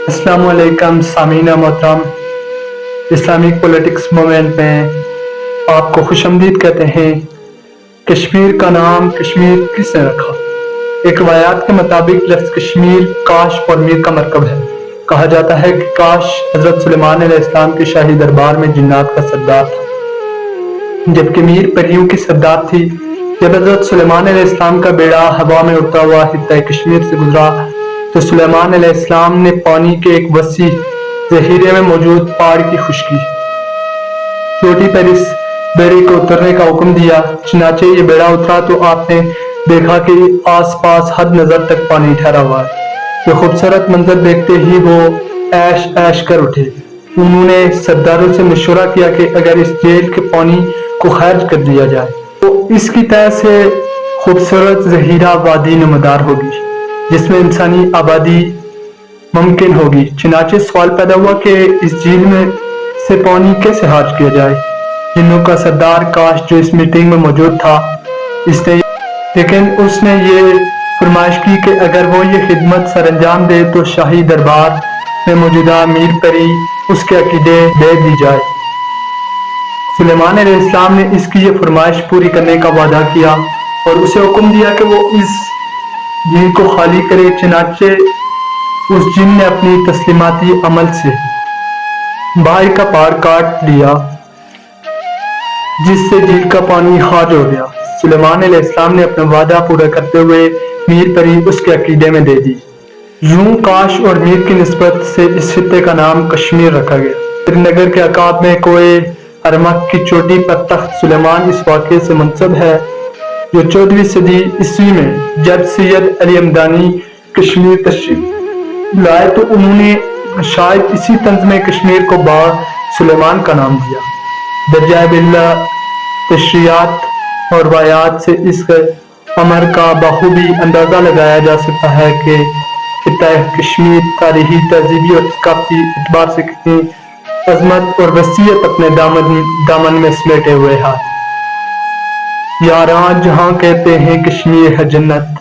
अस्सलाम वालेकुम सामीना मोहतरम। इस्लामिक पॉलिटिक्स मूवमेंट में आपको खुशआमदीद कहते हैं। कश्मीर का नाम कश्मीर किसने रखा? एक रवायात के मुताबिक लफ्ज़ कश्मीर काश और मीर का मरकब है। कहा जाता है कि काश हज़रत सुलेमान अलैहिस्सलाम के शाही दरबार में जिन्नात का सरदार था, जबकि मीर परियों की सरदार थी। जब हज़रत सुलेमान अलैहिस्सलाम का बेड़ा हवा में उड़ता हुआ हित्ता कश्मीर से गुजरा तो सुलेमान अलैहिस्सलाम ने पानी के एक वसी जहीरे में मौजूद पहाड़ की खुशकी चोटी पर इस बेड़े को उतरने का हुक्म दिया। चुनाचे ये बेड़ा उतरा तो आपने देखा कि आसपास हद नजर तक पानी ठहरा हुआ है। ये खूबसूरत मंजर देखते ही वो ऐश ऐश कर उठे। उन्होंने सरदारों से मशवरा किया कि अगर इस जेल के पानी को खारिज कर दिया जाए तो इसकी तह से खूबसूरत जहीरा वादी नमदार होगी, जिसमें इंसानी आबादी मुमकिन होगी। चुनाचे सवाल पैदा हुआ कि इस झील में से पानी कैसे खारिज किया जाए। जिन्नों का सरदार काश, जो इस मीटिंग में मौजूद था, उसने ये फरमाइश की कि अगर वो ये खिदमत सर अंजाम दे तो शाही दरबार में मौजूदा मीर परी उसके अकीदे दे दी जाए। सुलेमान अलैहिस्सलाम ने इसकी ये फरमाइश पूरी करने का वादा किया और उसे हुक्म दिया कि वो इस झील को खाली करे। चुनाचे उस जिन ने अपनी तस्लीमाती अमल से बाहर का पहाड़ काट लिया, जिससे झील का पानी खारिज हो गया। सुलेमान अलैहिस्सलाम ने अपना वादा पूरा करते हुए मीर परी उसके अकीदे में दे दी। यूं काश और मीर की निस्बत से इस खित्ते का नाम कश्मीर रखा गया। श्रीनगर के अकाब में कोए अरमक की चोटी पर तख्त सुलेमान इस वाक़े से मुनसब है, जो 14वीं सदी ईस्वी में जब सैयद अली हमदानी कश्मीर तशरीफ लाए तो उन्होंने शायद इसी तंज में कश्मीर को बा सुलेमान का नाम दिया। दर्जा बिल्ला तशरीयात और वायात से इस अमर का बखूबी अंदाजा लगाया जा सकता है कि खित्ता कश्मीर तारीखी, तहजीबी और सकाफती एतबार से कितनी अजमत और वसीयत अपने दामन में समेटे हुए है। यारां जहां कहते हैं कश्मीर है जन्नत,